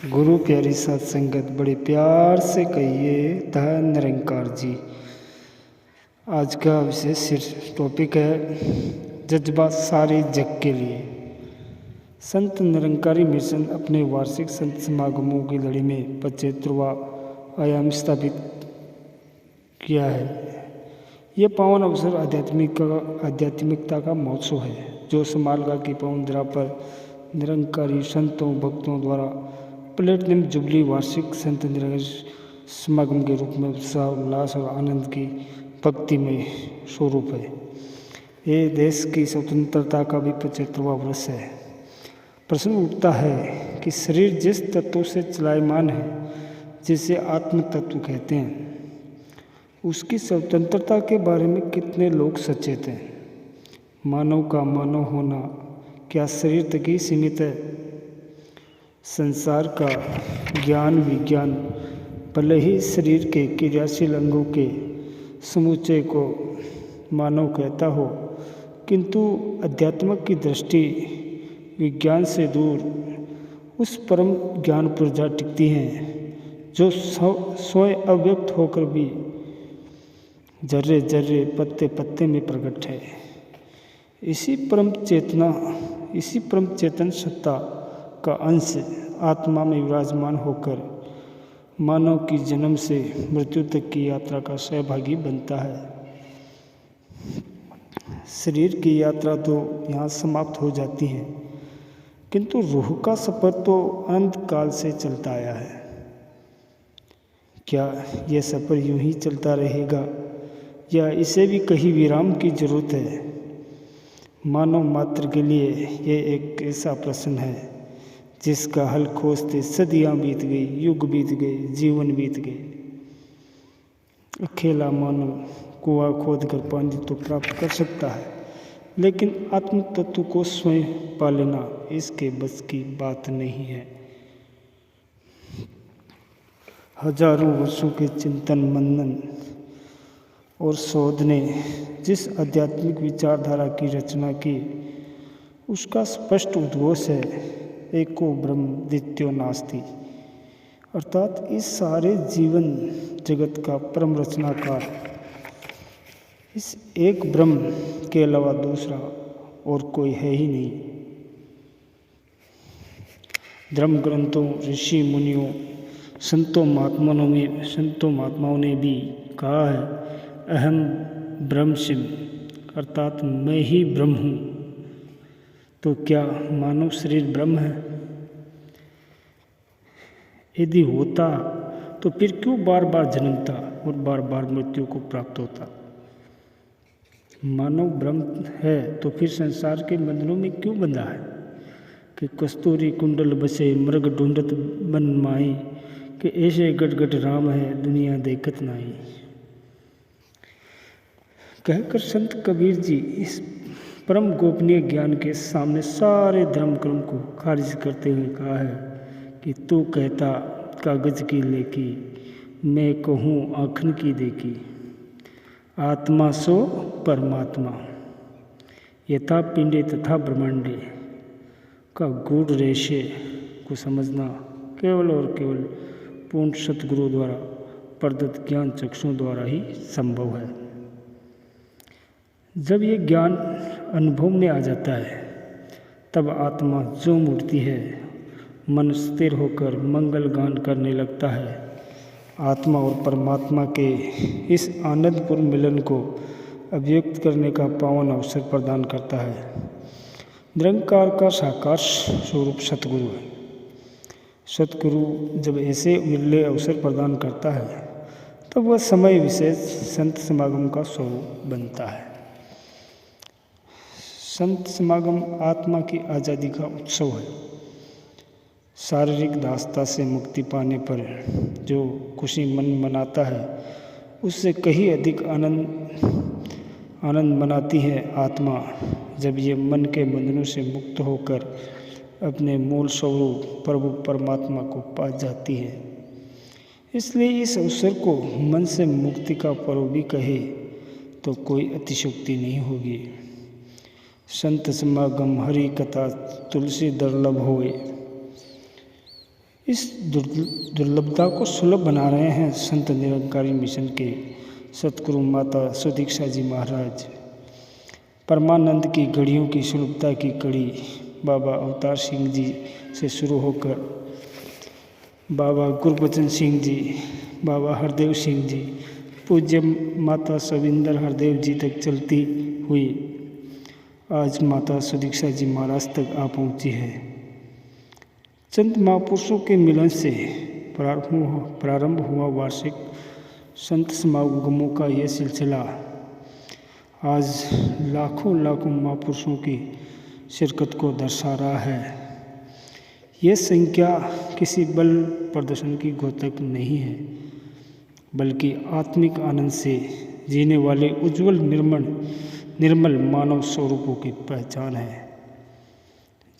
गुरु प्यारी साथ संगत बड़े प्यार से कहिए धन निरंकार जी। आज का विशेष टॉपिक है जज्बात सारे जग के लिए। संत निरंकारी मिशन अपने वार्षिक संत समागमों की लड़ी में 75वां आयाम स्थापित किया है। यह पावन अवसर आध्यात्मिकता का महोत्सव है जो समालगा की पवन धरा पर निरंकारी संतों भक्तों द्वारा प्लेटिनम जुबली वार्षिक संत निरंकारी समागम के रूप में उत्साह उल्लास और आनंद की भक्तिमय स्वरूप है। ये देश की स्वतंत्रता का भी 75वां वर्ष है। प्रश्न उठता है कि शरीर जिस तत्व से चलायमान है जिसे आत्म तत्व कहते हैं, उसकी स्वतंत्रता के बारे में कितने लोग सचेत हैं। मानव का मानव होना क्या शरीर तक ही सीमित है? संसार का ज्ञान विज्ञान भले ही शरीर के क्रियाशील अंगों के समुच्चय को मानव कहता हो, किंतु अध्यात्म की दृष्टि विज्ञान से दूर उस परम ज्ञान पर जा टिकती हैं जो स्वयं अव्यक्त होकर भी जर्रे जर्रे पत्ते पत्ते में प्रकट है। इसी परम चेतन सत्ता का अंश आत्मा में विराजमान होकर मानव की जन्म से मृत्यु तक की यात्रा का सहभागी बनता है। शरीर की यात्रा तो यहाँ समाप्त हो जाती है, किंतु रूह का सफ़र तो अनंत काल से चलता आया है। क्या यह सफ़र यूं ही चलता रहेगा या इसे भी कहीं विराम की जरूरत है? मानव मात्र के लिए यह एक ऐसा प्रश्न है जिसका हल खोजते सदियां बीत गई, युग बीत गए, जीवन बीत गए। अकेला मानव कुआं खोदकर पानी तो प्राप्त कर सकता है, लेकिन आत्म तत्व को स्वयं पा लेना इसके बस की बात नहीं है। हजारों वर्षों के चिंतन मनन और शोध ने जिस आध्यात्मिक विचारधारा की रचना की, उसका स्पष्ट उद्घोष है एको ब्रह्म द्वितीयो नास्ति, अर्थात इस सारे जीवन जगत का परम रचनाकार इस एक ब्रह्म के अलावा दूसरा और कोई है ही नहीं। धर्म ग्रंथों, ऋषि मुनियों, संतों महात्माओं ने भी कहा है अहम ब्रह्मस्मि, अर्थात मैं ही ब्रह्म हूँ। तो क्या मानव शरीर ब्रह्म है? यदि होता तो फिर क्यों बार बार जन्मता और बार बार मृत्यु को प्राप्त होता? मानव ब्रह्म है तो फिर संसार के बंधनों में क्यों बंधा है कि कस्तूरी कुंडल बसे मृग ढूंढत बन माई, कि ऐसे गट राम है दुनिया देखत नाई। कहकर संत कबीर जी इस परम गोपनीय ज्ञान के सामने सारे धर्म कर्म को खारिज करते हुए कहा है कि तू कहता कागज की लेकी, मैं कहूँ आँखन की देखी। आत्मा सो परमात्मा, यथा पिंडे तथा ब्रह्मांडे का गूढ़ रहस्य को समझना केवल और केवल पूर्ण सतगुरु द्वारा प्रदत्त ज्ञान चक्षुओं द्वारा ही संभव है। जब ये ज्ञान अनुभव में आ जाता है तब आत्मा झूम उठती है, मन स्थिर होकर मंगल गान करने लगता है। आत्मा और परमात्मा के इस आनंदपूर्ण मिलन को अभिव्यक्त करने का पावन अवसर प्रदान करता है। निरंकार का साकार स्वरूप सतगुरु है। सतगुरु जब ऐसे मिलने अवसर प्रदान करता है तब वह समय विशेष संत समागम का स्वरूप बनता है। संत समागम आत्मा की आज़ादी का उत्सव है। शारीरिक दासता से मुक्ति पाने पर जो खुशी मन मनाता है, उससे कहीं अधिक आनंद मनाती है आत्मा जब ये मन के बंधनों से मुक्त होकर अपने मूल स्वरूप प्रभु परमात्मा को पा जाती है। इसलिए इस अवसर को मन से मुक्ति का पर्व भी कहे तो कोई अतिशयोक्ति नहीं होगी। संत समागम हरि कथा तुलसी दुर्लभ होए, इस दुर्लभता को सुलभ बना रहे हैं संत निरंकारी मिशन के सतगुरु माता सुदीक्षा जी महाराज। परमानंद की घड़ियों की सुलभता की कड़ी बाबा अवतार सिंह जी से शुरू होकर बाबा गुरबचन सिंह जी, बाबा हरदेव सिंह जी, पूज्य माता सविंदर हरदेव जी तक चलती हुई आज माता सुदीक्षा जी महाराज तक आ पहुंची है। संत महापुरुषों के मिलन से प्रारंभ हुआ वार्षिक संत समागमों का ये सिलसिला आज लाखों महापुरुषों की शिरकत को दर्शा रहा है। ये संख्या किसी बल प्रदर्शन की द्योतक नहीं है, बल्कि आत्मिक आनंद से जीने वाले उज्जवल निर्मल मानव स्वरूपों की पहचान है,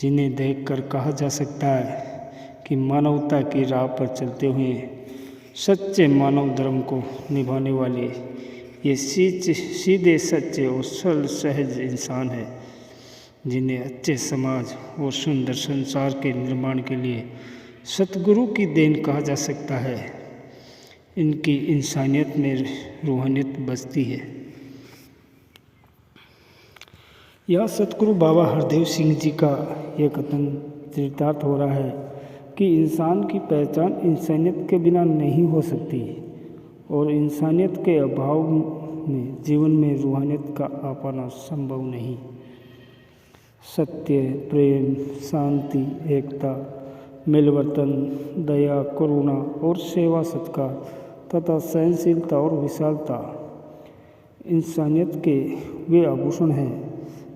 जिन्हें देखकर कहा जा सकता है कि मानवता की राह पर चलते हुए सच्चे मानव धर्म को निभाने वाले ये सीधे सच्चे और सरल सहज इंसान है, जिन्हें अच्छे समाज और सुंदर संसार के निर्माण के लिए सतगुरु की देन कहा जा सकता है। इनकी इंसानियत में रूहानियत बसती है। यह सतगुरु बाबा हरदेव सिंह जी का यह कथन चरितार्थ हो रहा है कि इंसान की पहचान इंसानियत के बिना नहीं हो सकती और इंसानियत के अभाव में जीवन में रूहानियत का आ पाना संभव नहीं। सत्य, प्रेम, शांति, एकता, मिलवर्तन, दया, करुणा और सेवा सत्कार तथा सहनशीलता और विशालता इंसानियत के वे आभूषण हैं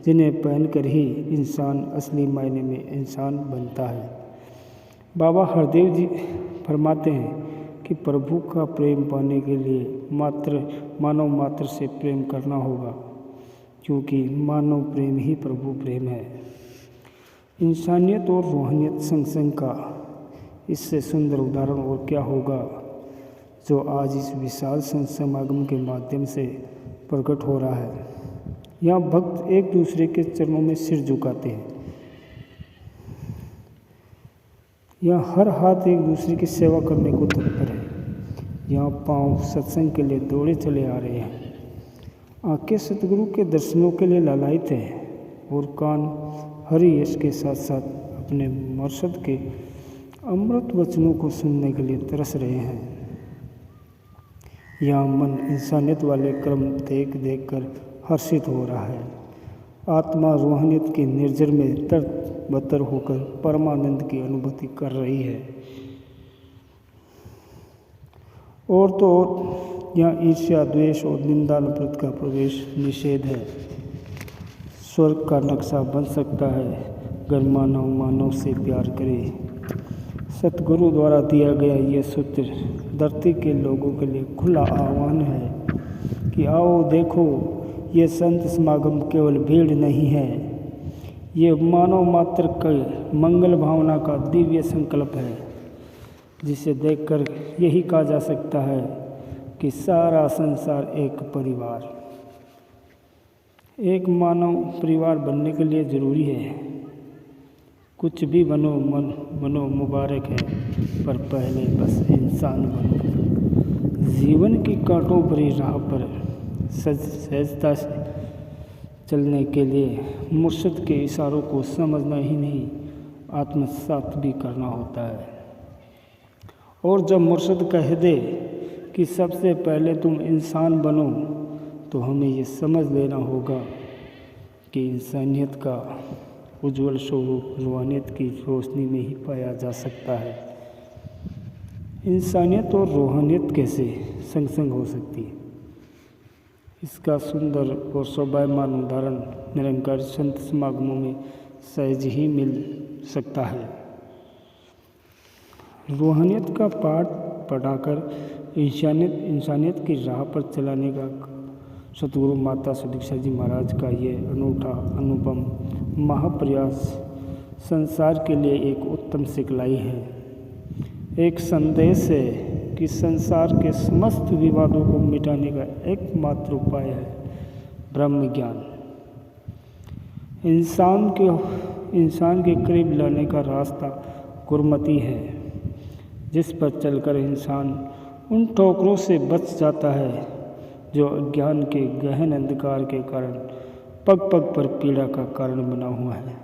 जिन्हें पहनकर ही इंसान असली मायने में इंसान बनता है। बाबा हरदेव जी फरमाते हैं कि प्रभु का प्रेम पाने के लिए मानव मात्र से प्रेम करना होगा, क्योंकि मानव प्रेम ही प्रभु प्रेम है। इंसानियत और रूहानियत संग का इससे सुंदर उदाहरण और क्या होगा जो आज इस विशाल संत समागम के माध्यम से प्रकट हो रहा है। यहाँ भक्त एक दूसरे के चरणों में सिर झुकाते हैं। यहाँ हर हाथ एक दूसरे की सेवा करने को तत्पर है। यहाँ पांव सत्संग के लिए दौड़े चले आ रहे हैं। आंखें सतगुरु के दर्शनों के लिए लालायित हैं और कान हरि यश के साथ साथ अपने मुर्शद के अमृत वचनों को सुनने के लिए तरस रहे हैं। यहाँ मन इंसानियत वाले क्रम देख कर हर्षित हो रहा है। आत्मा रूहानियत के निर्जर में तरबतर होकर परमानंद की अनुभूति कर रही है। और तो और यहाँ ईर्ष्या, द्वेष और निंदा नफरत का प्रवेश निषेध है। स्वर्ग का नक्शा बन सकता है अगर मानव से प्यार करे। सतगुरु द्वारा दिया गया ये सूत्र धरती के लोगों के लिए खुला आह्वान है कि आओ देखो, ये संत समागम केवल भीड़ नहीं है, ये मानव मात्र के मंगल भावना का दिव्य संकल्प है, जिसे देखकर यही कहा जा सकता है कि सारा संसार एक परिवार, एक मानव परिवार बनने के लिए ज़रूरी है। कुछ भी बनो मुबारक है, पर पहले बस इंसान बनो। जीवन की कांटों भरी राह पर सहजता से चलने के लिए मुर्शिद के इशारों को समझना ही नहीं, आत्मसात भी करना होता है। और जब मुर्शिद कह दे कि सबसे पहले तुम इंसान बनो, तो हमें ये समझ लेना होगा कि इंसानियत का उज्जवल स्वरूप रूहानियत की रोशनी में ही पाया जा सकता है। इंसानियत और रूहानियत कैसे संग हो सकती है, इसका सुंदर और शोभायमान उदाहरण निरंकारी संत समागमों में सहज ही मिल सकता है। रूहानियत का पाठ पढ़ाकर इंसानियत की राह पर चलाने का सतगुरु माता सुदीक्षा जी महाराज का ये अनूठा अनुपम महाप्रयास संसार के लिए एक उत्तम सिखलाई है। एक संदेश है कि संसार के समस्त विवादों को मिटाने का एकमात्र उपाय है ब्रह्म ज्ञान। इंसान के करीब लाने का रास्ता गुरमति है। जिस पर चलकर इंसान उन ठोकरों से बच जाता है जो अज्ञान के गहन अंधकार के कारण पग पग पर पीड़ा का कारण बना हुआ है।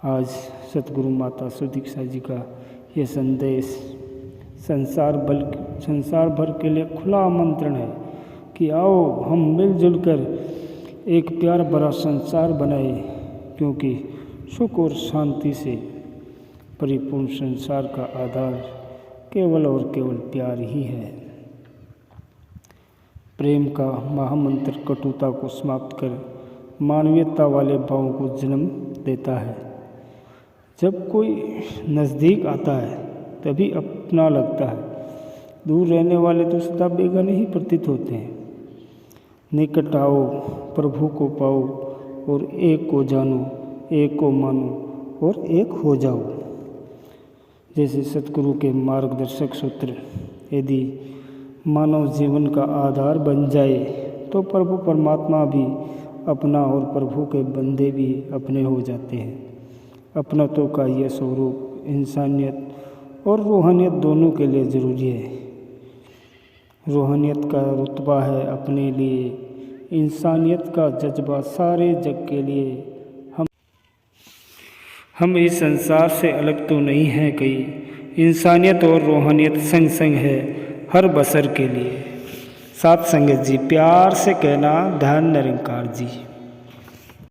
आज सतगुरु माता सुदीक्षा जी का ये संदेश संसार भर के लिए खुला आमंत्रण है कि आओ हम मिलजुल कर एक प्यार भरा संसार बनाए, क्योंकि सुख और शांति से परिपूर्ण संसार का आधार केवल और केवल प्यार ही है। प्रेम का महामंत्र कटुता को समाप्त कर मानवीयता वाले भावों को जन्म देता है। जब कोई नज़दीक आता है तभी अपना लगता है, दूर रहने वाले तो सदा बेगाने ही प्रतीत होते हैं। निकट आओ, प्रभु को पाओ और एक को जानो, एक को मानो और एक हो जाओ। जैसे सतगुरु के मार्गदर्शक सूत्र यदि मानव जीवन का आधार बन जाए तो प्रभु परमात्मा भी अपना और प्रभु के बंदे भी अपने हो जाते हैं। अपनत्व का यह स्वरूप इंसानियत और रूहानियत दोनों के लिए ज़रूरी है। रूहानियत का रुतबा है अपने लिए, इंसानियत का जज्बा सारे जग के लिए। हम इस संसार से अलग तो नहीं हैं कहीं, इंसानियत और रूहानियत संग संग है हर बसर के लिए। साथ संगत जी, प्यार से कहना धन निरंकार जी।